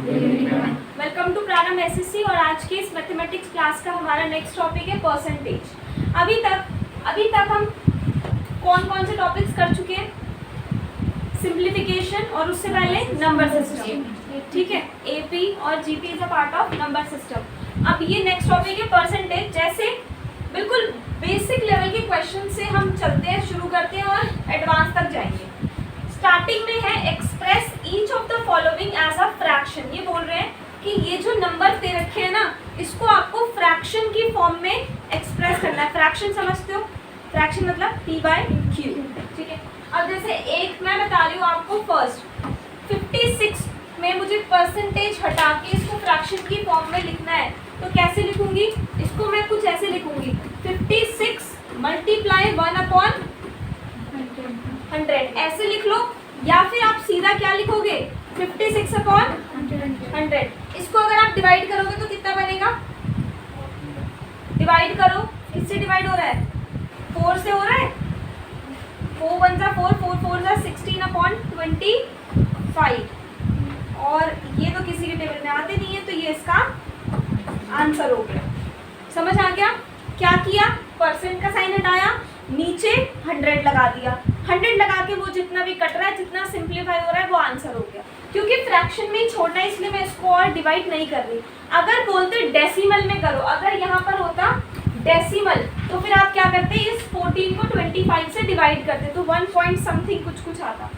Welcome to प्रारंभ SSC. और आज के इस मैथमेटिक्स क्लास का हमारा नेक्स्ट टॉपिक है परसेंटेज। अभी तक हम कौन कौन से टॉपिक्स कर चुके हैं? सिंप्लीफिकेशन और उससे पहले नंबर सिस्टम, ठीक है। एपी और GP is a part of number system. अब ये नेक्स्ट टॉपिक है परसेंटेज। जैसे बिल्कुल बेसिक लेवल के क्वेश्चन से हम चलते हैं, शुरू करते हैं और एडवांस तक जाएंगे। स्टार्टिंग में है express each of the following as a fraction. ये बोल रहे हैं कि ये जो नंबर दे रखे हैं ना, इसको आपको फ्रैक्शन की फॉर्म में एक्सप्रेस करना है। फ्रैक्शन समझते हो? फ्रैक्शन मतलब p/q, ठीक है। अब जैसे एक मैं बता रही हूँ आपको, फर्स्ट 56 में मुझे परसेंटेज हटा के इसको फ्रैक्शन की फॉर्म में लिखना है, तो कैसे लिखूंगी? इसको मैं कुछ ऐसे लिखूंगी, 56 मल्टीप्लाई 1/100 ऐसे लिख लो। या फिर आप सीधा क्या लिखोगे? 56/100। इसको अगर आप डिवाइड करोगे तो कितना बनेगा? डिवाइड करो, किससे डिवाइड हो रहा है? 4 से हो रहा है। 4 1 जा 4, 4 4 जा 16/25। और ये तो किसी के टेबल में आते नहीं है, तो ये इसका आंसर हो गया। समझ आ गया? क्या किया? परसेंट का साइन हटाया, नीचे 100 लगा दिया। 100 लगा के वो जितना भी कट रहा है, जितना सिंप्लीफाई हो रहा है, वो आंसर हो गया। क्योंकि फ्रैक्शन में ही छोड़ना है, इसलिए मैं इसको और डिवाइड नहीं कर रही। अगर बोलते डेसिमल में करो, अगर यहाँ पर होता डेसिमल, तो फिर आप क्या करते? इस 14 को 25 से डिवाइड करते, तो 1 पॉइंट समथिंग कुछ आता,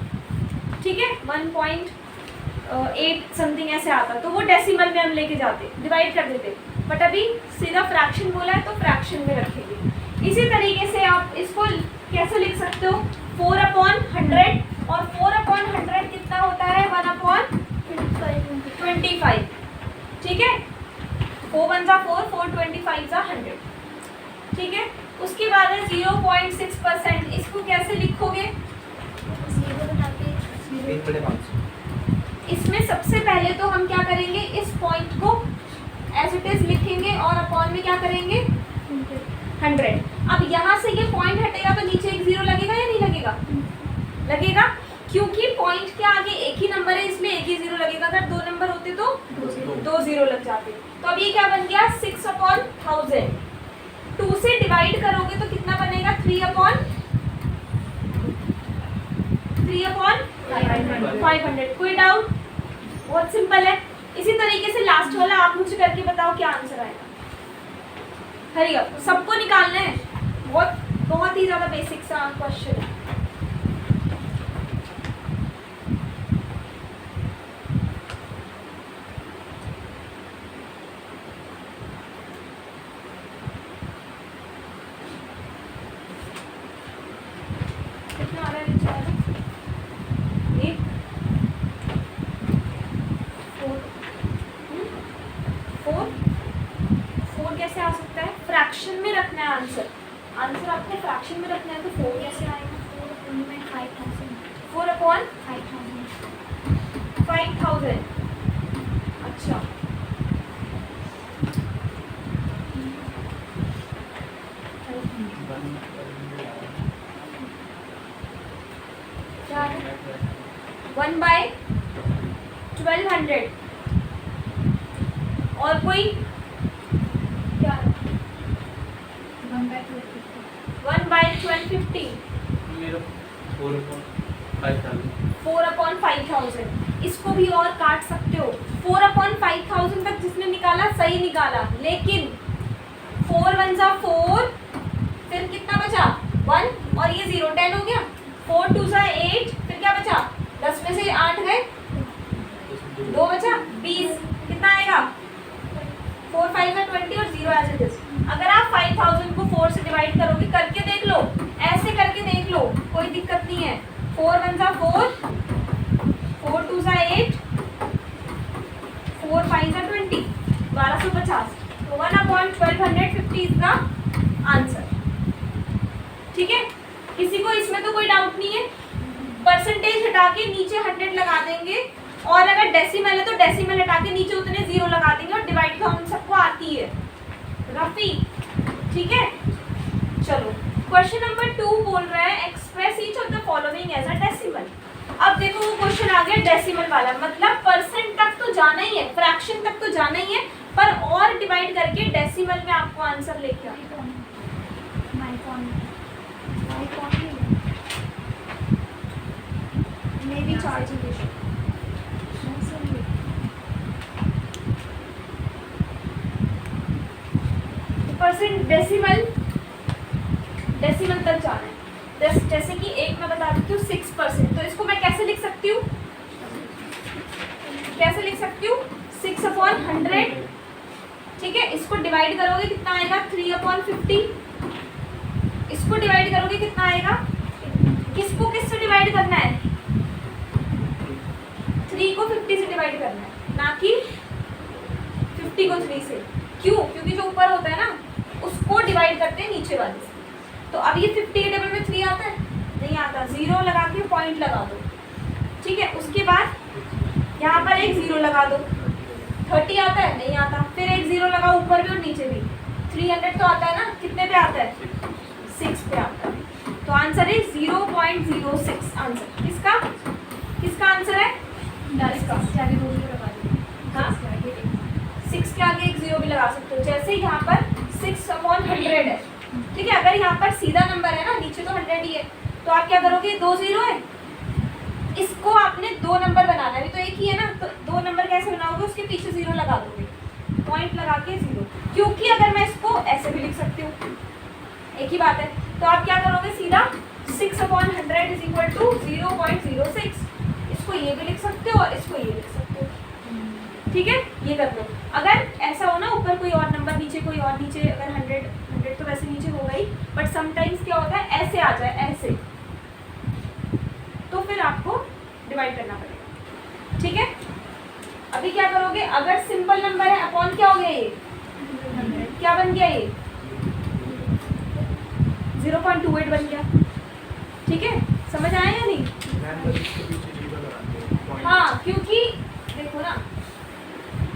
ठीक है। 1.8 समथिंग ऐसे आता, तो वो डेसिमल में हम लेके जाते, डिवाइड कर देते। बट अभी सीधा फ्रैक्शन बोला है, तो फ्रैक्शन में रखेंगे। इसी तरीके से आप इसको कैसे लिख सकते हो? 4/100, और 4/100 कितना होता है? 1/25, ठीक है। 4 1 जा 4, 4 25 जा 100, ठीक है। उसके बाद है 0.6%। इसको कैसे लिखोगे? इसमें सबसे पहले तो हम क्या करेंगे? इस पॉइंट को एज इट इज लिखेंगे और अपॉन में क्या करेंगे? 100। अब यहाँ से ये पॉइंट हटेगा तो नीचे एक 0 लगेगा या नहीं लगेगा? लगेगा, क्योंकि पॉइंट के आगे एक ही नंबर है, इसलिए एक ही 0 लगेगा। अगर 2 नंबर होते तो 2 0 लग जाते। तो अब ये क्या बन गया? 6/1000। 2 से डिवाइड करोगे तो कितना बनेगा? 3/500। कोई डाउट? बहुत सिंपल है। इसी तरीके से लास्ट वाला आप मुझे करके बताओ क्या आंसर आएगा। हरी अप, सबको निकालना है। बहुत ही ज्यादा बेसिक सा क्वेश्चन है। कितना आ रहा है? 4 कैसे आ सकता है? फ्रैक्शन में रखना है आंसर। आंसर आपको फ्रैक्शन में रखना है, तो 4 कैसे आएगा? 4/5000। अच्छा, क्या है? 1/1200। और कोई क्या है? 1/1250। 4/5000। इसको भी और काट सकते हो। 4/5000 तक जिसने निकाला सही निकाला, लेकिन 4 1 जा 4, फिर कितना बचा? 1 और ये 0, 10 हो गया। 4 2 जा 8, फिर क्या बचा? 10 में से 8 गए, 2 बचा 20। कितना आएगा? 4 5 जा 20 और 0 एज इट इज। अगर आप 5000 को 4 से डिवाइड करोगे, करके देख लो, ऐसे करके देख लो, कोई दिक्कत नहीं है। 4 1 जा 4, 4 2 जा 8, 4 5 जा 20, 1250। तो 1/1250 इज द आंसर, ठीक है। किसी को इसमें तो कोई डाउट नहीं है? परसेंटेज हटा के नीचे 100 लगा देंगे, और अगर डेसिमल है तो डेसिमल हटा के नीचे उतने 0 लगा देंगे, और डिवाइड तो हम सबको आती है रफी, ठीक है। चलो, क्वेश्चन नंबर 2 बोल रहा है express each of the following as a decimal. अब देखो वो क्वेश्चन आ गया डेसिमल वाला, मतलब परसेंट तक तो जाना ही है, फ्रैक्शन तक तो जाना ही है, पर और डिवाइड करके डेसिमल में आपको आंसर लेके आना। May be charging issue. Percent decimal तक जाना है। जैसे कि एक मैं बता देती हूँ 6%, तो इसको मैं कैसे लिख सकती हूँ, 6/100, ठीक है। इसको डिवाइड करोगे कितना आएगा, 3/50। इसको डिवाइड करोगे कितना आएगा, किसको किससे डिवाइड करना है, 3 को 50 से डिवाइड करना है, ना कि 50 को 3 से। क्यों? क्योंकि जो ऊपर होता है ना उसको डिवाइड करते हैं नीचे वाले से। तो अब ये 50 के टेबल में 3 आता है, नहीं आता, 0 लगा के पॉइंट लगा दो, ठीक है। उसके बाद यहाँ पर एक 0 लगा दो। 30 आता है, नहीं आता, फिर एक 0 लगा ऊपर भी और नीचे भी। 300 तो आता है ना, कितने पे आता है, 6 पे आता है। तो आंसर है 0.06। आंसर किसका आंसर है, इसका। हाँ, 6 के आगे एक 0 भी लगा सकते हो। जैसे यहाँ पर 6/100 है, ठीक है। अगर यहाँ पर सीधा नंबर है ना, नीचे तो 100 ही है, तो आप क्या करोगे, 2 0 है, इसको आपने 2 नंबर बनाना है, अभी तो एक ही है ना, तो 2 नंबर कैसे बनाओगे, उसके पीछे 0 लगा दोगे, पॉइंट लगा के 0। क्योंकि अगर मैं इसको ऐसे भी लिख सकती हूँ, एक ही बात है। तो आप क्या करोगे, सीधा 6/100 = 0.06। इसको ये भी लिख सकते हो और इसको ये लिख सकते हो, ठीक है। ये कर लो। अगर ऐसा हो ना, ऊपर कोई और नंबर, नीचे कोई और, नीचे अगर 100 तो वैसे नीचे होगा ही, बट समटाइम्स क्या होता है, ऐसे आ जाए, ऐसे, तो फिर आपको डिवाइड करना पड़ेगा, ठीक है। अभी क्या करोगे, अगर सिंपल नंबर है, अपॉन क्या हो गया, ये क्या बन गया, ये 0.28 बन गया, ठीक है। समझ आया या नहीं? हाँ, क्योंकि देखो ना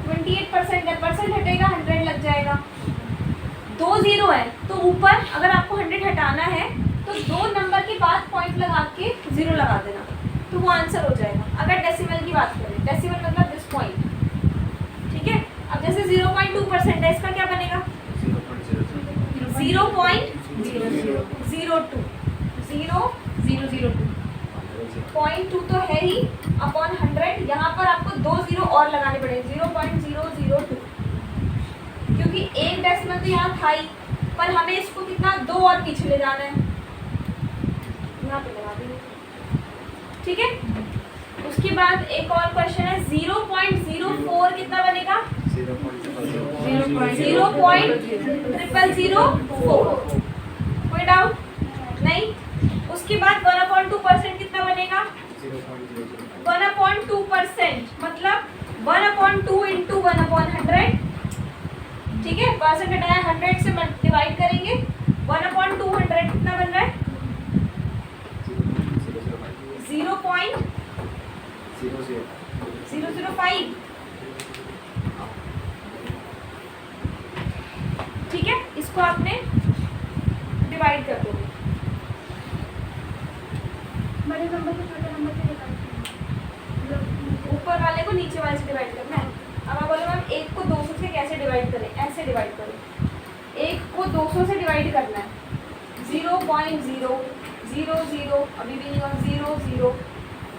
28% है, परसेंट हटेगा 100 लग जाएगा। 2 0 है, तो ऊपर अगर आपको 100 हटाना है तो 2 नंबर के बाद पॉइंट लगा के 0 लगा देना, तो वो आंसर हो जाएगा। अगर डेसिमल की बात करें, डेसिमल मतलब दिस पॉइंट, ठीक है। अब जैसे 0.2% है, इसका क्या बनेगा, 0.002 0.2 तो है ही, अपॉन 100। यहाँ पर आपको 2 0 और लगाने पड़ेंगे, 0.002, क्योंकि एक डेसिमल तो यहाँ था ही, पर हमें इसको कितना 2 और पीछे ले जाना है, यहाँ पे लगा देंगे, ठीक है। उसके बाद एक और क्वेश्चन है, 0.04 कितना बनेगा, 0.0004। कोई डाउट नहीं? उसके बाद 1/2% कितना बनेगा, 1/2% मतलब 1/2 × 1/100, ठीक है। परसेंट हटाया, 100 से डिवाइड करेंगे, 1/200 कितना बन रहा है, 0.005, ठीक है। इसको आपने डिवाइड कर दोगे, बड़े नंबर को छोटे नंबर से डिवाइड करना, ऊपर वाले को नीचे वाले से डिवाइड करना है। अब आप बोलो मैम 1 को 200 से कैसे डिवाइड करें, ऐसे डिवाइड करो, 1 को 200 से डिवाइड करना है, 0.000, अभी भी नहीं हुआ, 0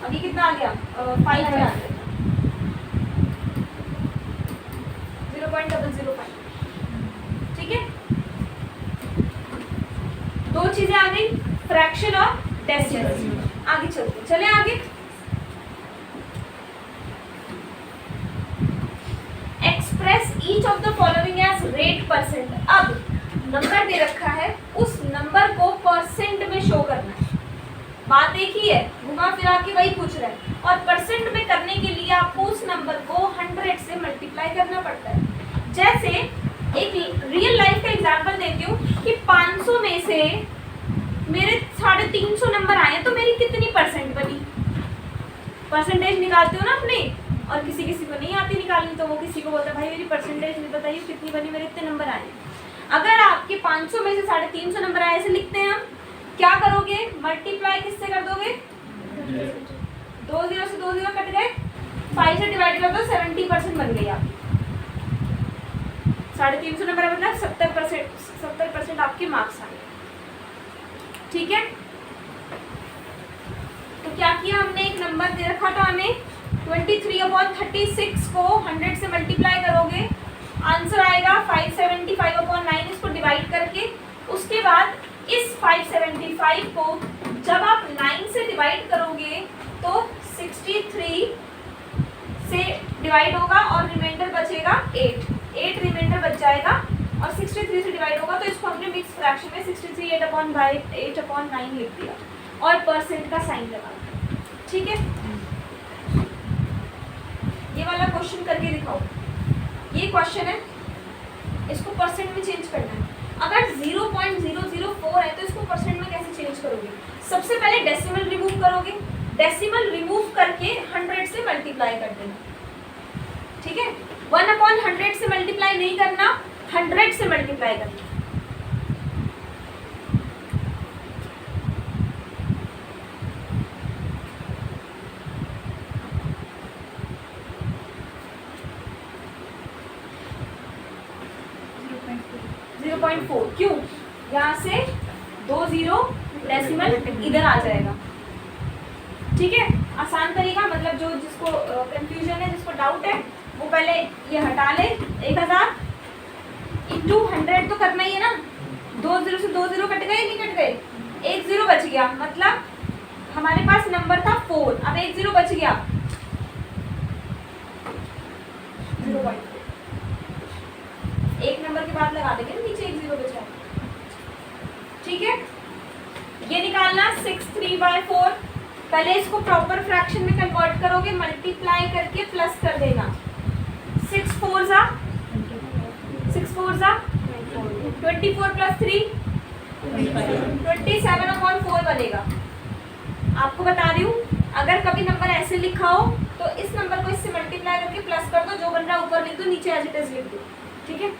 अभी कितना आ गया, 5 आ गया, 0.005, ठीक है। 2 चीजें आ गई, फ्रैक्शन और डेसिमल। आगे चलते, चले आगे। Express each of the following as rate percent. अब नंबर दे रखा है, उस नंबर को परसेंट में शो करना है। बात एक ही है, घुमा फिरा के वही पूछ रहा है, और परसेंट में करने के लिए आपको उस नंबर को 100 से मल्टीप्लाई करना पड़ता है। जैसे एक रियल लाइफ का एग्जांपल देती हूँ कि 500 में से मेरे 350 नंबर आए, तो मेरी कितनी परसेंट बनी, परसेंटेज निकालते हो ना अपने, और किसी किसी को नहीं आती निकालनी, तो वो किसी को बोलता है भाई मेरी परसेंटेज नहीं बताइए कितनी बनी, मेरे इतने नंबर आए। अगर आपके 500 में से 350 नंबर आए, ऐसे लिखते हैं हम, क्या करोगे, मल्टीप्लाई किससे कर दोगे, 2 0 से 2 0 कट गए, 5 से डिवाइड कर दो, 70% 350 नंबर है मतलब 70% आपके मार्क्स आए। ठीक है, तो क्या किया हमने, एक नंबर दे रखा था हमें 23/36 को 100 से मल्टीप्लाई करोगे, आंसर आएगा 575/9, इसको डिवाइड करके। उसके बाद इस 575 को जब आप 9 से डिवाइड करोगे तो 63 से डिवाइड होगा और रिमाइंडर बचेगा 8 रिमाइंडर बच जाएगा और 63 से डिवाइड होगा, तो इसको हमने मिक्स फ्रैक्शन में 63 8/9 लिख दिया और परसेंट का साइन लगा दिया। ठीक है, ये वाला क्वेश्चन करके दिखाओ। ये क्वेश्चन है, इसको परसेंट में चेंज करना है। अगर 0.004 है तो इसको परसेंट में कैसे चेंज करोगे? सबसे पहले डेसिमल रिमूव करोगे, डेसिमल रिमूव करके 100 से मल्टीप्लाई कर देना। ठीक है, 1/100 से मल्टीप्लाई नहीं करना, 100 से मल्टीप्लाई करना। क्यों? यहाँ से 2 0 डेसिमल इधर आ जाएगा। ठीक है, आसान तरीका, मतलब जो जिसको कंफ्यूजन है, जिसको डाउट है, वो पहले ये हटा ले। 1000 इंटू 100 तो करना ही है ना। 2 0 से 2 0 कट गए, नहीं कट गए, 1 0 बच गया, मतलब हमारे पास नंबर था 4, अब 1 0 बच गया 0.4। एक नंबर के बाद लगा देंगे ना नीचे 1 0 बचा। ठीक है, ये निकालना 63/4। पहले इसको प्रॉपर फ्रैक्शन में कन्वर्ट करोगे, मल्टीप्लाई करके प्लस कर देना। 6 4 जा 24 प्लस 3 27/4 बनेगा। आपको बता रही हूँ, अगर कभी नंबर ऐसे लिखा हो तो इस नंबर को इससे मल्टीप्लाई करके प्लस कर दो, जो बन रहा है ऊपर लिख दो, नीचे एज इट इज लिख दो। ठीक है,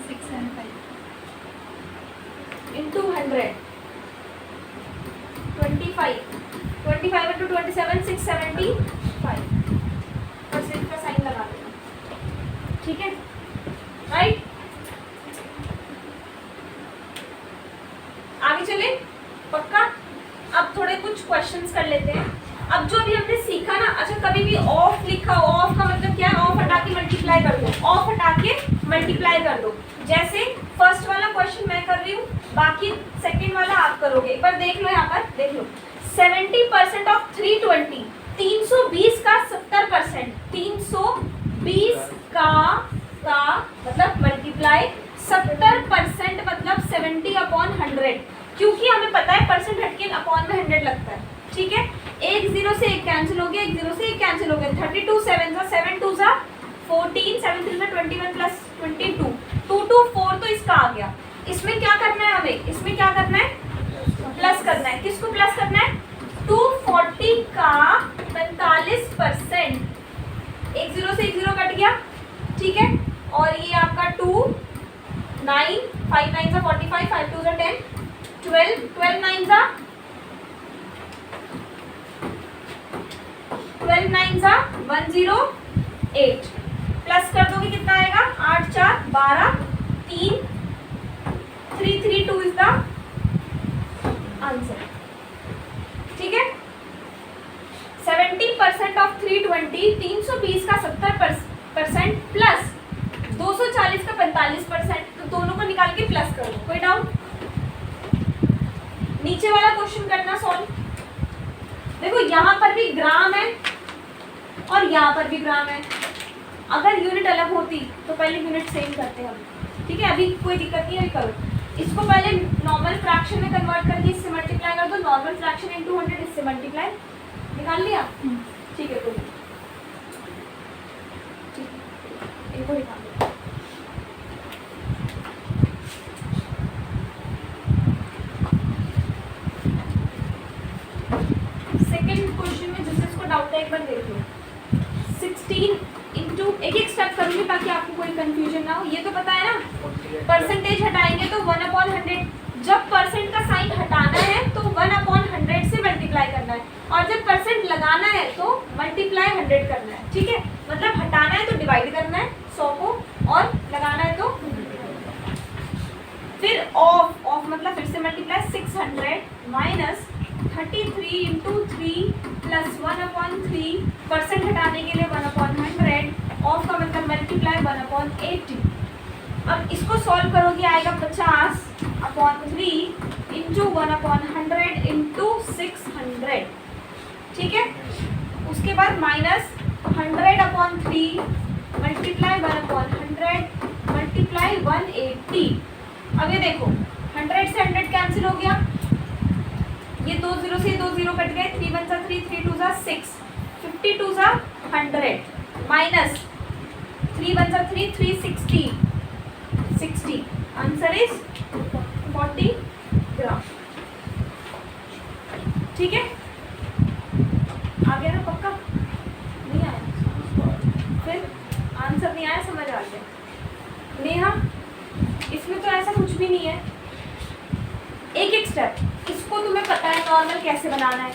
6 and 5 into 100 25 into 27 675 परसेंट का साइन लगा देना। ठीक है, राइट। आगे चले, पक्का। अब थोड़े कुछ क्वेश्चंस कर लेते हैं। अब जो अभी हमने सीखा ना, अच्छा कभी भी ऑफ लिखा हो, ऑफ का मतलब क्या है? ऑफ हटा के मल्टीप्लाई कर दो, ऑफ हटा के मल्टीप्लाई कर दो। जैसे फर्स्ट वाला क्वेश्चन मैं कर रही हूँ, बाकी सेकंड वाला आप करोगे। एक बार देख लो, यहाँ पर देख लो, 70% ऑफ 320, 320 का 70%, 320 का मतलब मल्टीप्लाई 70% मतलब 70/100, क्योंकि हमें पता है परसेंट हटके अपॉन में 100 लगता है। ठीक है, 1 0 से 1 कैंसिल हो गया, 1 0 से 1 कैंसिल हो गया, 32 7 2 14 7 3 21 प्लस 22 2 2 4, तो इसका आ गया। इसमें क्या करना है हमें? इसमें क्या करना है? प्लस करना है। किसको प्लस करना है? 240 का 45%। 1 0 से 1 0 कट गया। ठीक है, और ये आपका 2 9 5 9 45 5 2 10 12 12 9 108। प्लस कर दोगे कितना आएगा? 8 4 12 3 3 3 2 इज द आंसर। ठीक है, 70% ऑफ 320, 320 का 70% प्लस 240 का 45%, तो दोनों को निकाल के प्लस करो। कोई डाउट? नीचे वाला क्वेश्चन करना सॉल्व। देखो यहाँ पर भी ग्राम है और यहाँ पर भी ग्राम है। अगर यूनिट अलग होती तो पहले यूनिट सेम करते हम। ठीक है, अभी कोई दिक्कत नहीं है, अभी करो। इसको पहले नॉर्मल फ्रैक्शन में कन्वर्ट करके इससे मल्टीप्लाई कर दो। नॉर्मल फ्रैक्शन इंटू 100, इससे मल्टीप्लाई। निकाल लिया? ठीक है, कोई इनको निकाल दो। सेकेंड क्वेश्चन में जिसको डाउट है एक बार देख लो। 16 इंटू, एक एक स्टेप करूँगी ताकि आपको कोई कंफ्यूजन ना हो। ये तो पता है ना, परसेंटेज हटाएंगे तो 1/100। जब परसेंट का साइन हटाना है तो 1/100 से मल्टीप्लाई करना है, और जब परसेंट लगाना है तो मल्टीप्लाई 100 करना है। ठीक है, मतलब हटाना है तो डिवाइड करना है 100 को, और लगाना है तो फिर ऑफ मतलब फिर से multiply 600 minus 33 into 3 plus 1/3 percent हटाने के लिए 1/100 ऑफ का मतलब मल्टीप्लाई 1/80। अब इसको सॉल्व करोगे आएगा 50/3 इंटू 1/100 इंटू 600, ठीक है। उसके बाद माइनस 100/3 मल्टीप्लाई 1/100 मल्टीप्लाई 180। अब ये देखो 100 से 100 कैंसिल हो गया, ये 2 0 से 2 0 कट गए, 3 1 3 3 2 6 52 100 माइनस 3 1 3 360 60। आंसर इज 40 ग्राम, ठीक है। आ गया ना पक्का? नहीं आया? फिर आंसर नहीं आया, समझ आ गया। नेहा इसमें तो ऐसा कुछ भी नहीं है, एक एक स्टेप, इसको तुम्हें पता है नॉर्मल कैसे बनाना है।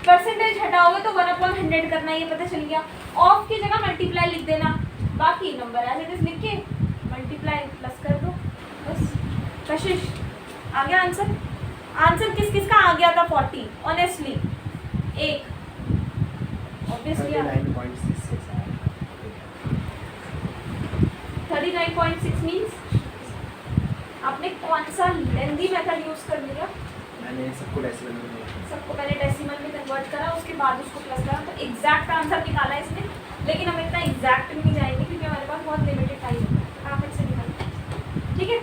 परसेंटेज हटाओगे तो 1/100 करना है, ये पता चल गया। ऑफ की जगह मल्टीप्लाई लिख देना, बाकी नंबर एज इट इज लिख के मल्टीप्लाई प्लस कर दो बस। कशिश आ गया आंसर? आंसर किस किस का आ गया था 40? ऑनेस्टली एक ऑब्वियसली 39.6 मीन्स आपने कौन सा लेंदी मेथड यूज कर लिया? मैंने सबको डेसिमल में किया। सबको पहले डेसिमल में कन्वर्ट करा, उसके बाद उसको प्लस करा, तो एग्जैक्ट आंसर निकाला है इसने। लेकिन हम इतना एग्जैक्ट नहीं जाएंगे क्योंकि हमारे पास बहुत लिमिटेड टाइम है, फटाफट से निकालते, ठीक है।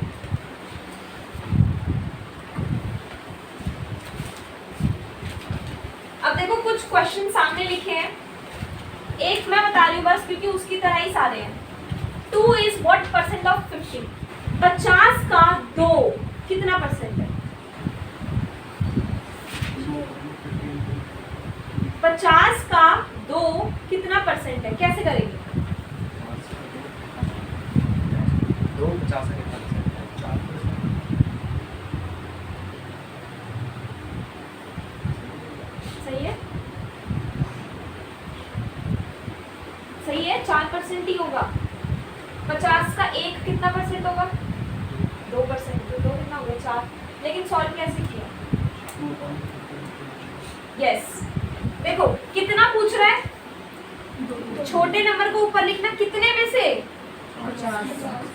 अब देखो कुछ क्वेश्चन सामने लिखे हैं, एक मैं बता रही हूँ बस क्योंकि उसकी तरह ही सारे हैं। 2 इज व्हाट परसेंट ऑफ 50? 50 का 2 कितना परसेंट है? 50 का 2 कितना परसेंट है? कैसे करेंगे? 2 50 का कितना परसेंट है? 4%। सही है, सही है, 4% ही होगा। 50 का 1 कितना परसेंट होगा? 2%, तो 2 कितना होगा? 4। लेकिन सॉल्व कैसे किया? यस देखो कितना पूछ रहा है, छोटे नंबर को ऊपर लिखना, कितने में से?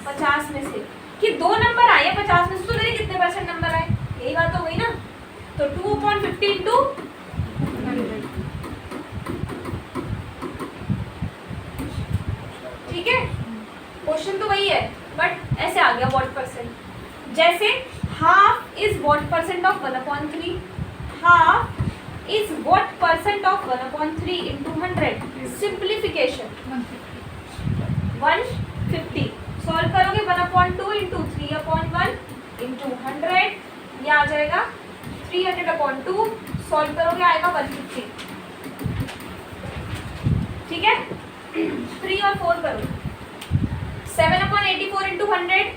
50 में से। कि 2 नंबर आए 50 में से, तो मेरे कितने परसेंट नंबर आए? यही बात हो गई ना। तो 2/50 इंटू 100, ठीक है। क्वेश्चन तो वही है बट ऐसे आ गया व्हाट परसेंट। जैसे half is what percent of 1/3, half is what percent of 1/3 into 100। Simplification 150 solve करोगे 1/2 इंटू 3/1 इंटू 100, ये आ जाएगा 300/2। सॉल्व करोगे आएगा 150, ठीक है। 3 और 4 करो, 7/84 into 100,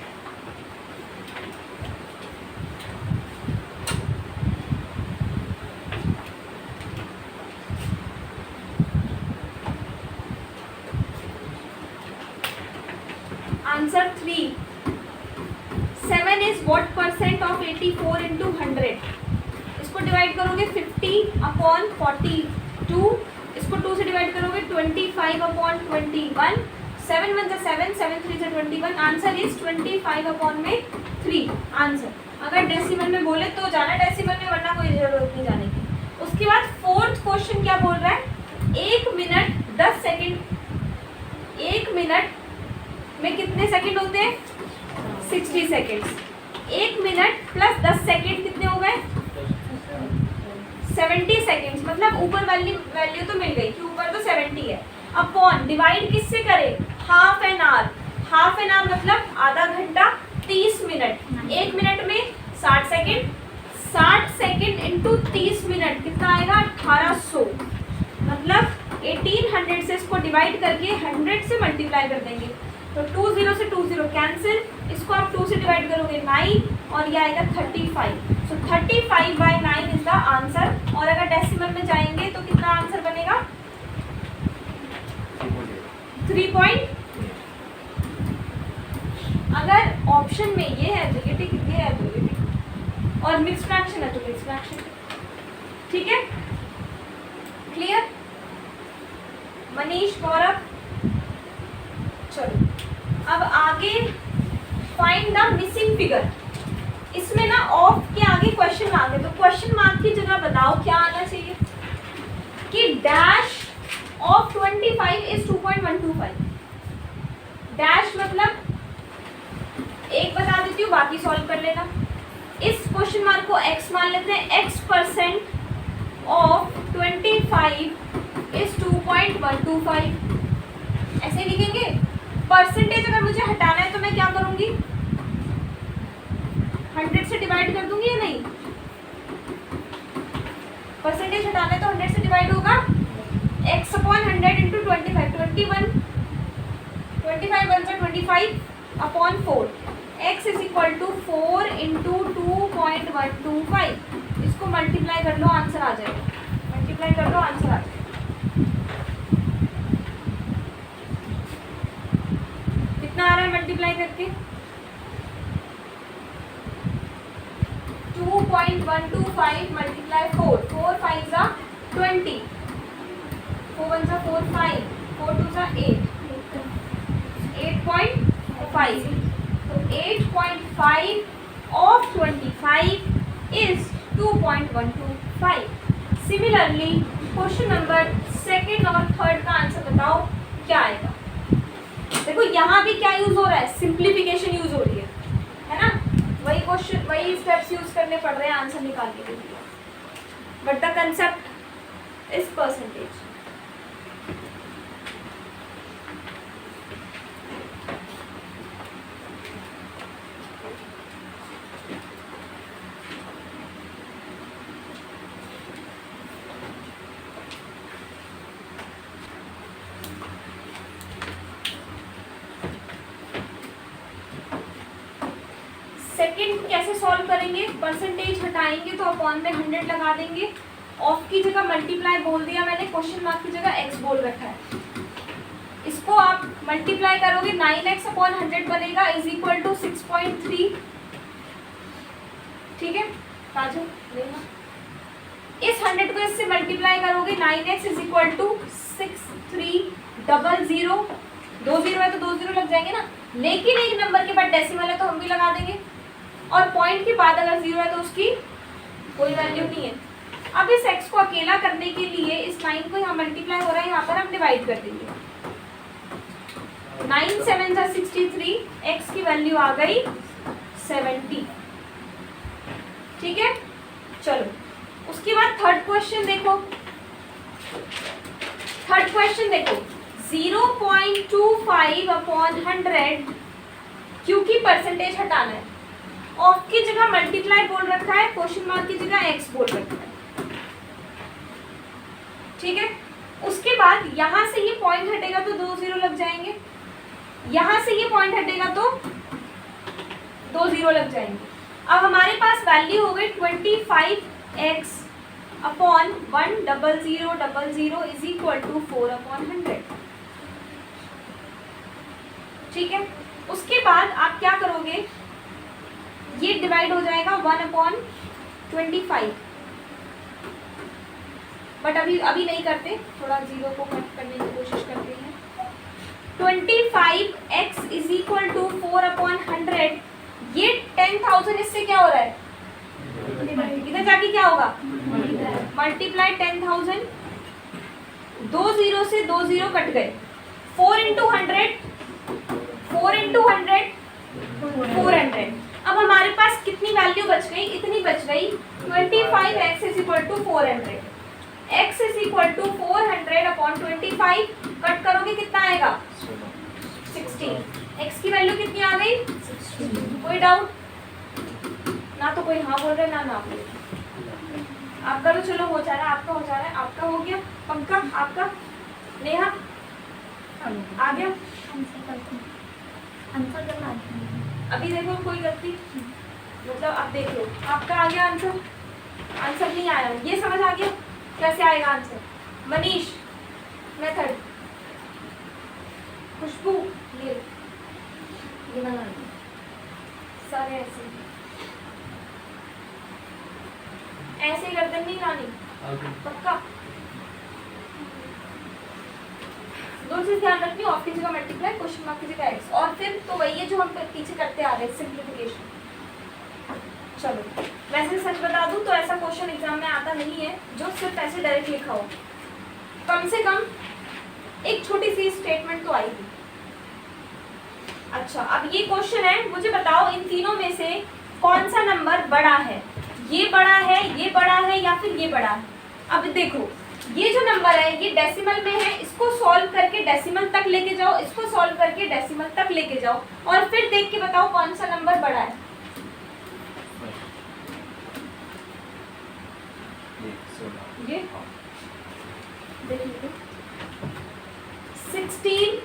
answer 3। 7 is what percent of 84 into 100? इसको डिवाइड करोगे 50/42, इसको 2 से डिवाइड करोगे 25/21, 7 1 7, 7 3 21। Answer is 25/3 answer. अगर डेसिमल में बोले तो जाना डेसिमल में, वरना कोई जरूरत नहीं जाने की। उसके बाद 4th क्वेश्चन क्या बोल रहा है? 1 मिनट 10 सेकेंड। 1 मिनट में कितने सेकंड होते हैं? 60 सेकंड्स। 1 मिनट प्लस 10 सेकंड कितने हो गए? 70 सेकंड्स। मतलब ऊपर वाली वैल्यू तो मिल गई कि ऊपर तो 70 है। अपॉन डिवाइड किससे करें? Half an hour. Half an hour मतलब आधा घंटा 30 मिनट। 1 मिनट में 60 सेकंड, 60 सेकंड इंटू 30 मिनट कितना आएगा? 1800। मतलब 1800 से इसको डिवाइड करके 100 से मल्टीप्लाई कर देंगे, तो 20 से 20 कैंसिल, इसको आप 2 से डिवाइड करोगे 9 और ये आएगा 35। सो 35/9 इज द आंसर। और अगर डेसिमल में जाएंगे तो कितना आंसर बनेगा? 3 अगर ऑप्शन में ये है तो ये टिक, ये है तो ये और मिक्स फ्रैक्शन है तो मिक्स फ्रैक्शन। ठीक है, क्लियर? मनीष, गौरव, चलो अब आगे फाइंड द मिसिंग फिगर। इसमें ना ऑफ के आगे क्वेश्चन मार्क है, तो क्वेश्चन मार्क की जगह बताओ क्या आना चाहिए कि डैश ऑफ 25 इज 2.125। डैश मतलब एक बता देती हूँ, बाकी सॉल्व कर लेना। इस क्वेश्चन मार्क को x मान लेते हैं, x% ऑफ 25 इज 2.125। ऐसे लिखेंगे। परसेंटेज अगर मुझे हटाना है तो मैं क्या करूंगी, 100 से डिवाइड कर दूंगी या नहीं? परसेंटेज हटाना है तो 100 से डिवाइड होगा, x अपॉन 100 इंटू 25, 25 1 से 25 upon 4, x is equal to 4 into 2.125। इसको मल्टीप्लाई कर लो, आंसर आ जाएगा। मल्टीप्लाई कर लो, आंसर आ जाएगा। कितना आ रहा है मल्टीप्लाई करके? 2.125 मल्टीप्लाई 4, 4 5 जा 20, 4 1 जा 4 5, 4 2 जा 8, 8.5। तो 8.5 of 25 is 2.125। Similarly question number second और थर्ड का आंसर बताओ क्या आएगा। देखो यहाँ भी क्या यूज हो रहा है, सिंप्लीफिकेशन यूज हो रही है ना? वही क्वेश्चन, वही स्टेप्स यूज करने पड़ रहे हैं आंसर निकालने के लिए, but the concept is percentage. Second कैसे सॉल्व करेंगे? परसेंटेज हटाएंगे तो अपॉन में 100 लगा देंगे। ऑफ की जगह मल्टीप्लाई बोल दिया मैंने, क्वेश्चन मार्क की जगह x बोल रखा है। इसको आप मल्टीप्लाई करोगे 9x अपॉन 100 बनेगा इज इक्वल टू 6.3। ठीक है राजू, लेना इस 100 को इससे मल्टीप्लाई करोगे 9x इज इक्वल टू 6300। 2 0 है तो 2 0 लग जाएंगे ना, लेकिन एक नंबर के बाद डेसिमल है तो हम भी लगा देंगे, और पॉइंट के बाद अगर 0 है तो उसकी कोई वैल्यू नहीं है। अब इस x को अकेला करने के लिए इस 9 को यहाँ मल्टीप्लाई हो रहा है, यहाँ पर हम डिवाइड कर देंगे। 9 7 जा 63, x की वैल्यू आ गई 70। ठीक है, चलो उसके बाद थर्ड क्वेश्चन देखो। थर्ड क्वेश्चन देखो, 0.25 अपॉन 100, क्योंकि परसेंटेज हटाना है। ऑफ की जगह मल्टीप्लाई बोल रखा है, क्वेश्चन मार्क की जगह x बोल रखा है। ठीक है, उसके बाद यहां से ये पॉइंट हटेगा तो 2 0 लग जाएंगे, यहां से ये पॉइंट हटेगा तो 2 0 लग जाएंगे। अब हमारे पास वैल्यू हो गई 25x upon 10000 is equal to 4 upon 100। ठीक है, उसके बाद आप क्या करोगे, ये डिवाइड हो जाएगा 1 अपॉन 25, बट अभी नहीं करते, थोड़ा 0 को कट करने की कोशिश करते हैं। 25x is equal to 4 upon 100। ये 10,000 इससे क्या हो रहा है, इधर जाके क्या होगा, मल्टीप्लाई 10,000। 2 0 से 2 0 कट गए, 4 इंटू 100, 4 इंटू 100 400। अब हमारे पास कितनी वैल्यू बच गई, इतनी बच गई 25x is equal to 400। x is equal to 400 upon 25, cut करोगे कितना आएगा, 16। x की वैल्यू कितनी आ गई, 16। कोई डाउट? ना तो कोई हाँ बोल रहे ना बोल रहे। आपका तो चलो हो जा रहा है, आपका हो जा रहा है, आपका हो गया पक्का, आपका नेहा आ गया आंसर करना। अभी देखो कोई गलती, मतलब अब देख लो आपका आ गया आंसर, आंसर नहीं आया, ये समझ आ गया कैसे आएगा आंसर। मनीष मेथड, खुशबू ये बना सारे ऐसे। ऐसे ही गर्दन नहीं लानी, पक्का। दो चीज ध्यान रखनी, ऑफ की जगह मल्टीप्लाई, क्वेश्चन मार्क की जगह एक्स, और फिर तो वही है जो हम पीछे करते आ रहे हैं, सिंप्लीफिकेशन। चलो वैसे सच बता दूं तो ऐसा क्वेश्चन एग्जाम में आता नहीं है जो सिर्फ ऐसे डायरेक्ट लिखा हो, कम से कम एक छोटी सी स्टेटमेंट तो आएगी। अच्छा अब ये क्वेश्चन है, मुझे बताओ इन तीनों में से कौन सा नंबर बड़ा है, ये बड़ा है, ये बड़ा है, या फिर ये बड़ा है। अब देखो ये जो नंबर है ये डेसिमल में है, इसको सॉल्व करके डेसिमल तक लेके जाओ, इसको सॉल्व करके डेसिमल तक लेके जाओ, और फिर देख के बताओ कौन सा नंबर बड़ा है। ये देख लीजिए 16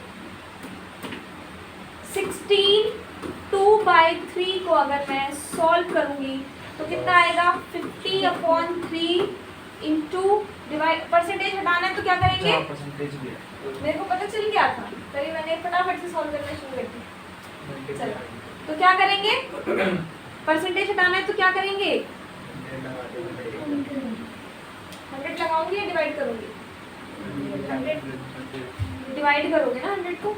2/3 को अगर मैं सॉल्व करूंगी तो कितना आएगा, 50/3 इंटू डिवाइड, परसेंटेज हटाना है तो क्या करेंगे, मेरे को पता चल गया था तभी मैंने फटाफट से सॉल्व करना शुरू कर दिया। चलो तो क्या करेंगे, परसेंटेज हटाना है तो क्या करेंगे, 100 लगाऊंगी या डिवाइड करूंगी, 100 डिवाइड करोगे ना 100 को,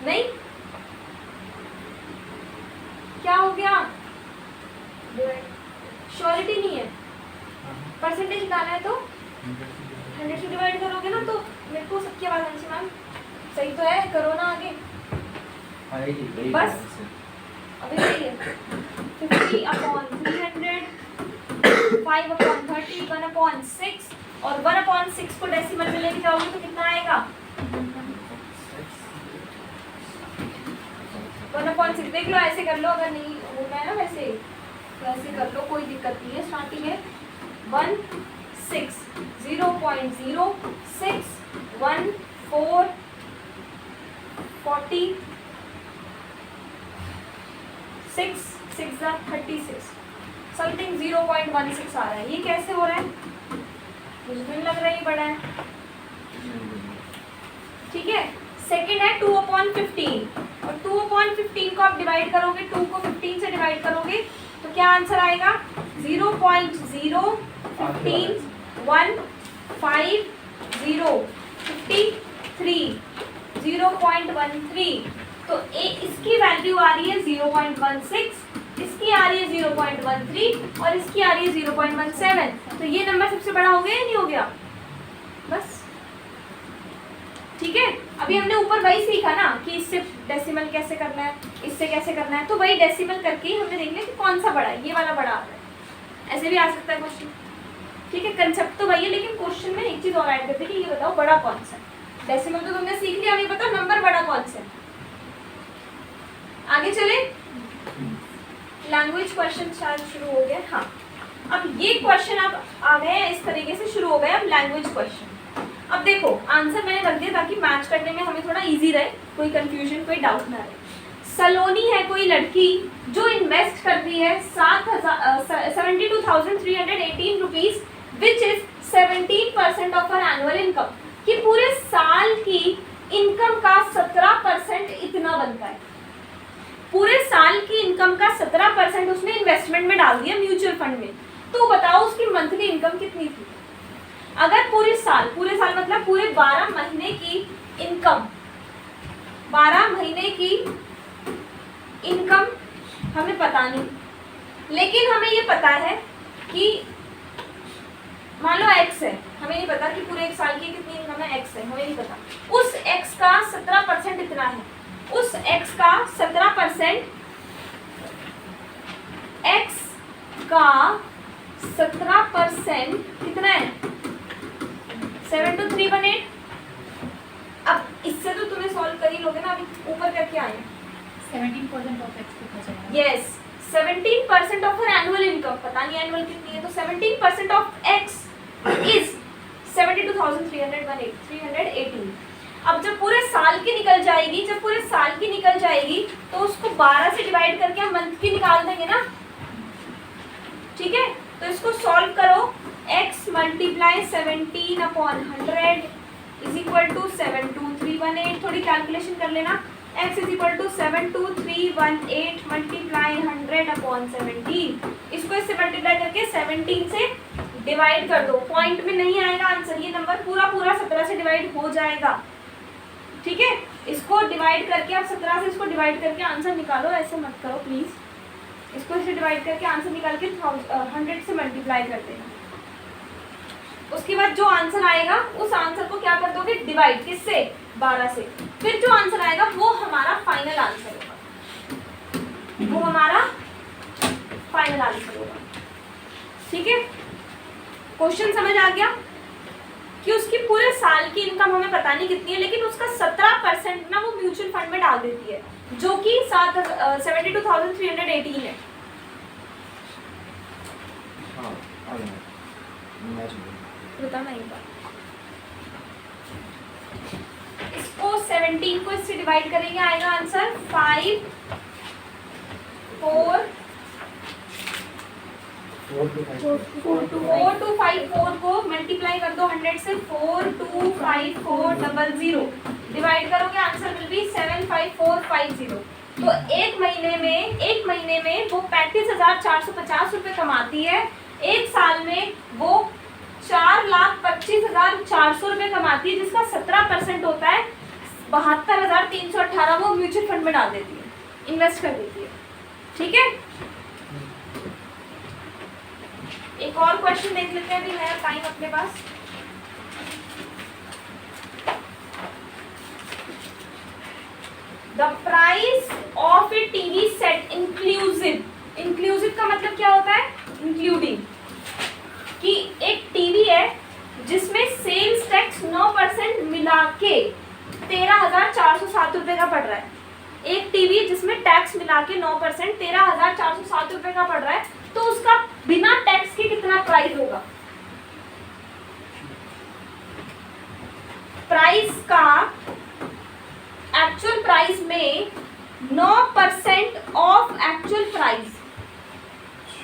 नहीं क्या हो गया, श्योरिटी नहीं है, परसेंटेज निकालना है तो 100 से डिवाइड करोगे ना, तो मेरे को सबकी आवाज आनी मैम सही तो है, करो ना आगे बस, अभी सही है। 50/300 5/30 1/6, और 1/6 को डेसिमल में लेके जाओगे तो कितना आएगा, 1/6। देख लो ऐसे कर लो, अगर नहीं होता है ना वैसे तो ऐसे कर लो, कोई दिक्कत नहीं है। स्टार्टिंग है 16 0.06 14 40 6 6 36 समथिंग 0.16 आ रहा है। ये कैसे हो रहा है, मुझे तो नहीं लग रहा है ये बड़ा है, ठीक है। सेकंड है 2/15, और 2/15 को आप डिवाइड करोगे, 2 को 15 से डिवाइड करोगे तो क्या आंसर आएगा, 0.015 150 53 0.13, तो इसकी वैल्यू आ रही है 0.16, इसकी आ रही है 0.13, और इसकी आ रही है 0.17। तो ये नंबर सबसे बड़ा हो गया या नहीं हो गया, बस ठीक है। अभी हमने ऊपर वही सीखा ना कि इससे डेसिमल कैसे करना है, इससे कैसे करना है, तो वही डेसिमल करके ही हमने देख लिया कि कौन सा बड़ा है, ये वाला बड़ा आ रहा है। ऐसे भी आ सकता है क्वेश्चन, ठीक है। कंसेप्ट तो वही है, लेकिन क्वेश्चन में एक चीज और ऐड करते हैं कि ये बताओ बड़ा कौन सा है। डेसिमल तो तुमने सीख लिया, अभी बताओ नंबर बड़ा कौन सा है। आगे चले, लैंग्वेज क्वेश्चन शुरू हो गया। हाँ अब ये क्वेश्चन अब आ गए हैं, इस तरीके से शुरू हो गए अब लैंग्वेज क्वेश्चन। अब देखो आंसर मैंने रख दिया ताकि मैच करने में हमें थोड़ा इजी रहे, कोई कंफ्यूजन कोई डाउट ना रहे। सलोनी है कोई लड़की जो इन्वेस्ट करती है 72,318 rupees which is 17% of her annual income, कि पूरे साल की इनकम का 17% इतना बनता है। पूरे साल की इनकम का 17% उसने इन्वेस्टमेंट में डाल दिया म्यूचुअल फंड में, तो बताओ उसकी मंथली इनकम कितनी थी। अगर पूरे साल मतलब पूरे 12 महीने की इनकम, 12 महीने की इनकम हमें पता नहीं, लेकिन हमें ये पता है कि मान लो x है, हमें नहीं पता कि पूरे एक साल की कितनी इनकम है, x है, हमें नहीं पता। उस x का 17% इतना है, उस x का 17% x का 17% कितना है, 72318। अब इससे तो तुम्हें सॉल्व कर ही लोगे ना, अभी ऊपर करके आए 17% ऑफ एक्स कितना जाएगा? Yes 17% of her annual income, पता नहीं एनुअल कितनी है, तो 17% ऑफ एक्स इज 72,318। अब जब पूरे साल की निकल जाएगी, तो उसको 12 से डिवाइड करके हम मंथ की निकाल देंगे ना, ठीक है। तो इसको सॉल्व करो, x multiply 17/100 is equal to 72318। थोड़ी कैलकुलेशन कर लेना, x is equal to 72318 multiply 100/17। इसको इससे मल्टीप्लाई करके 17 से डिवाइड कर दो, पॉइंट में नहीं आएगा आंसर, ये नंबर पूरा पूरा 17 से डिवाइड हो जाएगा। ठीक है, इसको डिवाइड करके आप 17 से इसको डिवाइड करके आंसर निकालो, ऐसे मत करो प्लीज। इसको इससे डिवाइड करके आंसर निकाल के 100 से मल्टीप्लाई कर देना। उसके बाद जो आंसर आएगा उस आंसर को क्या कर दोगे, डिवाइड किससे, 12 से। फिर जो आंसर आएगा वो हमारा फाइनल आंसर होगा, वो हमारा फाइनल आंसर होगा। ठीक है, क्वेश्चन समझ आ गया कि उसकी पूरे साल की इनकम हमें पता नहीं कितनी है, लेकिन उसका 17% ना वो म्यूचुअल फंड में डाल देती है, जो कि 72,318 है। हाँ आ गया मैच में। बता नहीं पा, इसको 17 को इससे डिवाइड करेंगे, आएगा आंसर 5 4 4254 को मल्टीप्लाई कर दो 100 से, 42540 डिवाइड करोगे आंसर विल बी 75450। तो एक महीने में वो 35,450 रुपये कमाती है। एक साल में वो 4,25,400 रुपये कमाती है, जिसका 17% होता है 72,318। वो म्यूचुअल फंड में डाल देती है, इन्वेस्ट कर देती है। ठीक है, एक और क्वेश्चन देख लेते हैं, अभी है टाइम अपने पास। The price of a TV set inclusive, inclusive का मतलब क्या होता है, इंक्लूडिंग, कि एक टीवी है जिसमें सेल्स टैक्स 9% मिला के 13,407 रुपये का पड़ रहा है। एक टीवी जिसमें टैक्स मिला के 9% 13,407 रुपये का पड़ रहा है, तो उसका बिना टैक्स के कितना प्राइस होगा। प्राइस का एक्चुअल प्राइस में 9% ऑफ एक्चुअल प्राइस,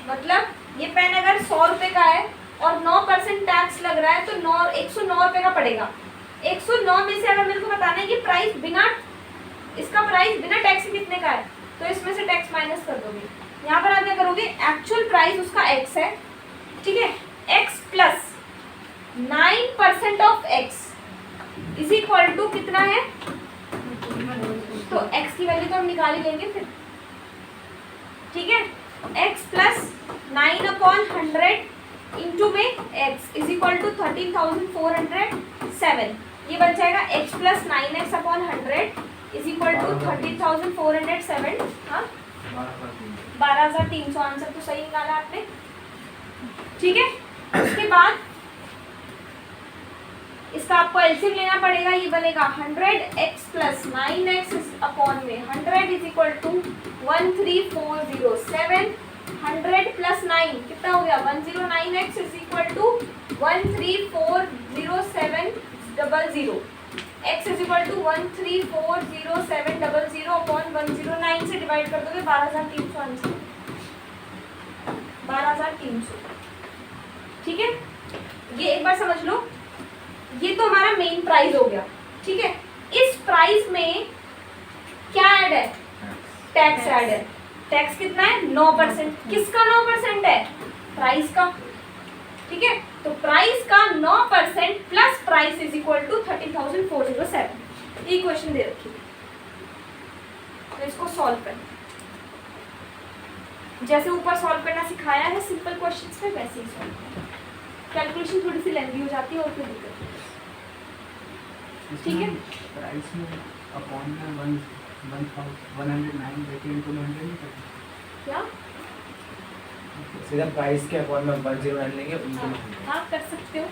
मतलब ये पेन अगर 100 रुपये का है और 9% टैक्स लग रहा है तो 109 रुपये का पड़ेगा। 109 में से अगर मेरे को बताना है कि प्राइस बिना, इसका प्राइस बिना टैक्स के कितने का है, तो इसमें से टैक्स माइनस कर दोगे। यहाँ पर आप क्या करोगे, एक्चुअल प्राइस उसका x है, ठीक है, x plus 9% of x is equal to कितना है, तो x की वैल्यू तो हम निकाल ही लेंगे फिर। ठीक है, x प्लस 9/100 इंटू में x इज इक्वल टू 13,407। ये बन जाएगा x plus 9x/100 is equal to 13,407। हाँ 12,300 आंसर तो सही निकाला आपने। ठीक है, उसके बाद इसका आपको एलसीएम लेना पड़ेगा, ये बनेगा 100x प्लस 9x अपॉन में 100 इज इक्वल टू 13,407। 100 प्लस 9 कितना हो गया, 109x is equal to 13,40700। x is equal to 13,40700 upon 109 से डिवाइड कर दोगे 12,300 आंसर, 12,300। ठीक है, ये एक बार समझ लो, ये तो हमारा मेन प्राइस हो गया। ठीक है, इस प्राइस में क्या ऐड है, टैक्स ऐड है। टैक्स कितना है, 9%। किसका 9% है, प्राइस का। ठीक है, तो प्राइस का 9% plus price is equal to 13,407। ये क्वेश्चन दे रखी है, तो इसको सॉल्व करना जैसे ऊपर सॉल्व करना सिखाया है सिंपल क्वेश्चंस पे, वैसे ही सॉल्व करना। कैलकुलेशन थोड़ी सी लेंथी हो जाती है और फिर दिक्कत है। ठीक है, प्राइस में अपॉन में 109 देके इनको 100 क्या सीधा प्राइस के अपॉन में 109 लेंगे उनको। हाँ कर सकते हो,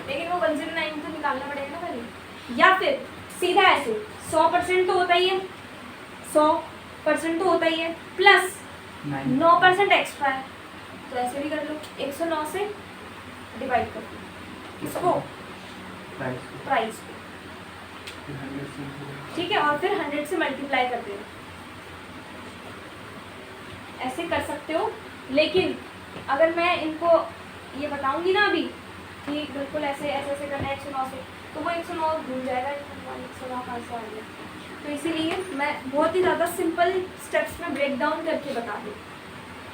लेकिन वो 109 तो निकालना पड़ेगा ना पहले, या फिर सीधा ऐसे 100% तो होता ही है, 100% तो होता ही है, प्लस 9% एक्स्ट्रा है, तो ऐसे भी कर लो, 109 से डिवाइड कर दो इसको प्राइस को। ठीक है, और फिर 100 से मल्टीप्लाई कर देना, ऐसे कर सकते हो। लेकिन अगर मैं इनको ये बताऊंगी ना अभी कि बिल्कुल ऐसे ऐसे ऐसे करना है, 109 109 से, तो वो 109 भूल जाएगा 109 कहाँ से आ गया। तो इसीलिए मैं बहुत ही ज़्यादा सिंपल स्टेप्स में ब्रेक डाउन करके बता दूँ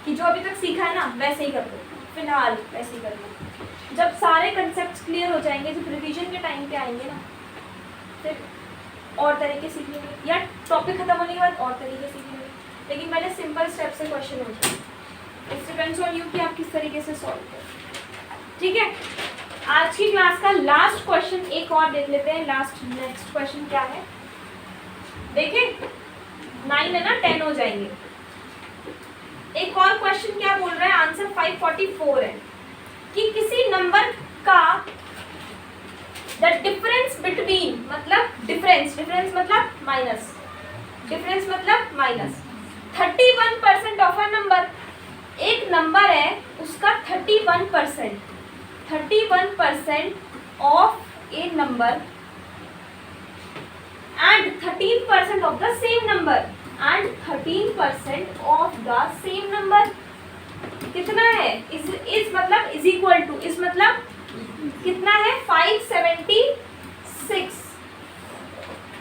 कि जो अभी तक सीखा है ना वैसे ही कर दो, फिलहाल वैसे ही कर लो। जब सारे कंसेप्ट क्लियर हो जाएंगे, जब रिवीजन के टाइम पे आएंगे ना, फिर और तरीके सीखेंगे, या टॉपिक खत्म होने के बाद और तरीके सीखेंगे, लेकिन मैंने सिंपल स्टेप से क्वेश्चन हो जाए। इट्स डिपेंड्स ऑन यू कि आप किस तरीके से सॉल्व करें। ठीक है, आज की क्लास का लास्ट क्वेश्चन एक और देख लेते हैं। नेक्स्ट क्वेश्चन क्या है देखें, 9 है ना, 10 हो जाएंगे। एक और क्वेश्चन क्या बोल रहा है, आंसर 544 है कि किसी नंबर का द डिफरेंस बिटवीन, मतलब डिफरेंस मतलब माइनस, डिफरेंस मतलब माइनस 31% ऑफ अ नंबर। एक नंबर है उसका 31% of A number and 13% of the same number and 13% of the same number कितना है, इस मतलब इज इक्वल टू, इस मतलब कितना है 576।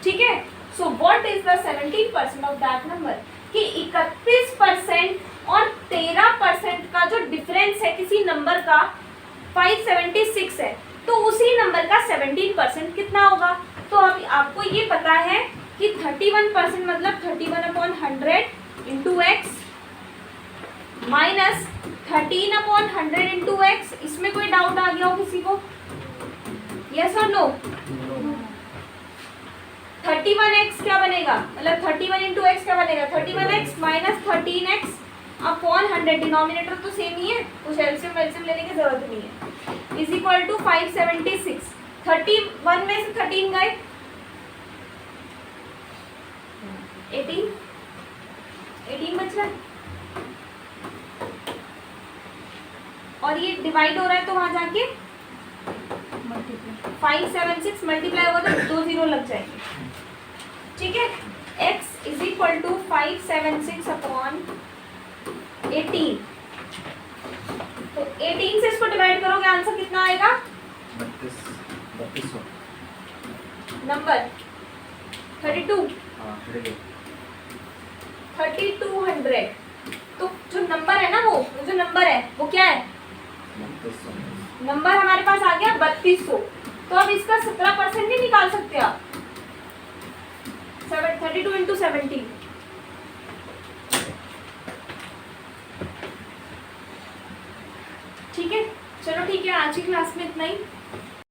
ठीक है, so what is the 17% of that number, कि 31% और 13% का जो डिफरेंस है किसी नंबर का 576 है, तो उसी नंबर का 17% कितना होगा। तो अभी आपको ये पता है कि 31% मतलब 31/100 into x minus 13/100 into x. इसमें कोई डाउट आ गया हो किसी को, यस और नो? 31x क्या बनेगा, मतलब 31 इंटू एक्स क्या बनेगा, 31x minus 13x upon 100, denominator तो सेम ही है, कुछ एलसीएम लेने की जरूरत नहीं है, इज इक्वल टू 576। 31 में से 13 गए 18 बच रहा है, और ये डिवाइड हो रहा है तो वहां जाके 576 मल्टीप्लाई होगा तो 2 0 लग जाएंगे। ठीक है, x is equal to 576 upon 18, तो 18 से इसको डिवाइड करोगे आंसर कितना आएगा, 3200 नंबर 32 3200। तो जो नंबर है ना, वो जो नंबर है वो क्या है, नंबर हमारे पास आ गया 3200। तो अब इसका 17% नहीं निकाल सकते आप, 32 इंटू 17। ठीक है, चलो ठीक है, आज की क्लास में इतना ही।